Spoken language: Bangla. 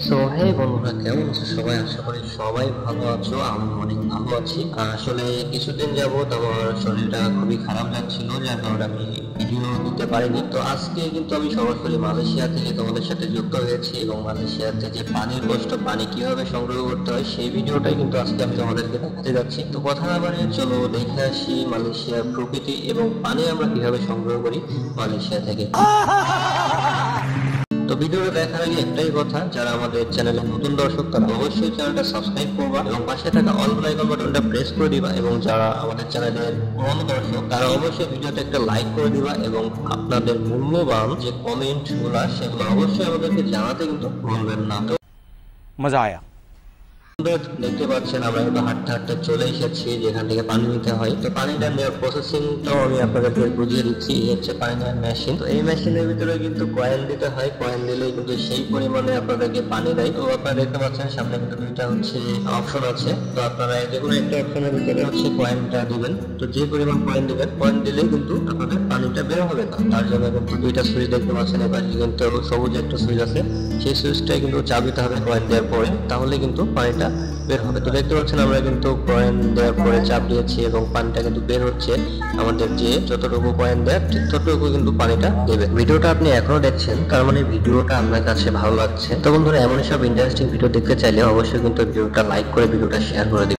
সো হে বন্ধুরা, কেমন আছো সবাই? আশা করি সবাই ভালো আছো। আমি অনেক ভালো আছি। আসলে কিছুদিন যাবত আমার শরীরটা খুবই খারাপ যাচ্ছিল, যার কারণে আমি ভিডিও দিতে পারিনি। তো আজকে কিন্তু আমি সরাসরি মালয়েশিয়া থেকে তোমাদের সাথে যুক্ত হয়েছি এবং মালয়েশিয়াতে যে পানির কষ্ট, পানি কিভাবে সংগ্রহ করতে হয় সেই ভিডিওটাই কিন্তু আজকে আমি তোমাদেরকে দেখাতে যাচ্ছি। তো কথা না বাড়িয়ে চলো দেখে আসি মালয়েশিয়ার প্রকৃতি এবং পানি আমরা কিভাবে সংগ্রহ করি মালয়েশিয়া থেকে। তো ভিডিওটা দেখার আগে একটাই কথা, যারা আমাদের চ্যানেলে নতুন দর্শক তারা অবশ্যই চ্যানেলটা সাবস্ক্রাইব করবা এবং পাশে থাকা অল আইকন বাটনটা প্রেস করে দিবা, এবং যারা আমাদের চ্যানেলের পুরনো দর্শক তারা অবশ্যই ভিডিওতে একটা লাইক করে দিবা এবং আপনাদের মূল্যবান যে কমেন্ট গুলা সেগুলো অবশ্যই আমাদেরকে জানাতে কিন্তু ভুলবেন না। তো मजा आया। দেখতে পাচ্ছেন আমরা কিন্তু হাঁটতে হাঁটতে চলে এসেছি যেখান থেকে পানি নিতে হয়। তো পানিটা নেওয়ার প্রসেসিংটাও আমি আপনাদেরকে বুঝিয়ে দিচ্ছি। এই হচ্ছে পানি নেওয়ার মেশিন। তো এই মেশিনের ভিতরে কিন্তু কয়েন দিতে হয়, কয়েন দিলেই কিন্তু সেই পরিমাণে আপনাদেরকে পানি দেয়। তো আপনারা দেখতে পাচ্ছেন সামনে কিন্তু দুইটা হচ্ছে অপশন আছে। তো আপনারা যে কোনো একটা অপশনের ভিতরে হচ্ছে কয়েনটা দিবেন। তো যে পরিমাণ কয়েন দিবেন, কয়েন দিলেই কিন্তু আপনাদের পানিটা বের হবে না। তার জন্য কিন্তু দুইটা সুইচ দেখতে পাচ্ছেন। এবার কিন্তু সবুজ একটা সুইচ আছে, সেই সুইচটাই কিন্তু চাপ দিতে হবে কয়েন দেওয়ার পরে, তাহলে কিন্তু পানিটা বের হবে। তো দেখতে পাচ্ছেন আমরা কিন্তু কয়েন দেওয়ার পরে চাপ দিয়েছি এবং পানিটা কিন্তু বের হচ্ছে। আমাদের যে যতটুকু কয়েন দেয় ঠিক ততটুকু কিন্তু পানিটা দেবে। ভিডিওটা আপনি এখনো দেখছেন, তার মানে ভিডিওটা আপনার কাছে ভালো লাগছে। তো বন্ধুরা, এমন সব ইন্টারেস্টিং ভিডিও দেখতে চাইলে অবশ্যই কিন্তু ভিডিওটা লাইক করে ভিডিওটা শেয়ার করে দিন।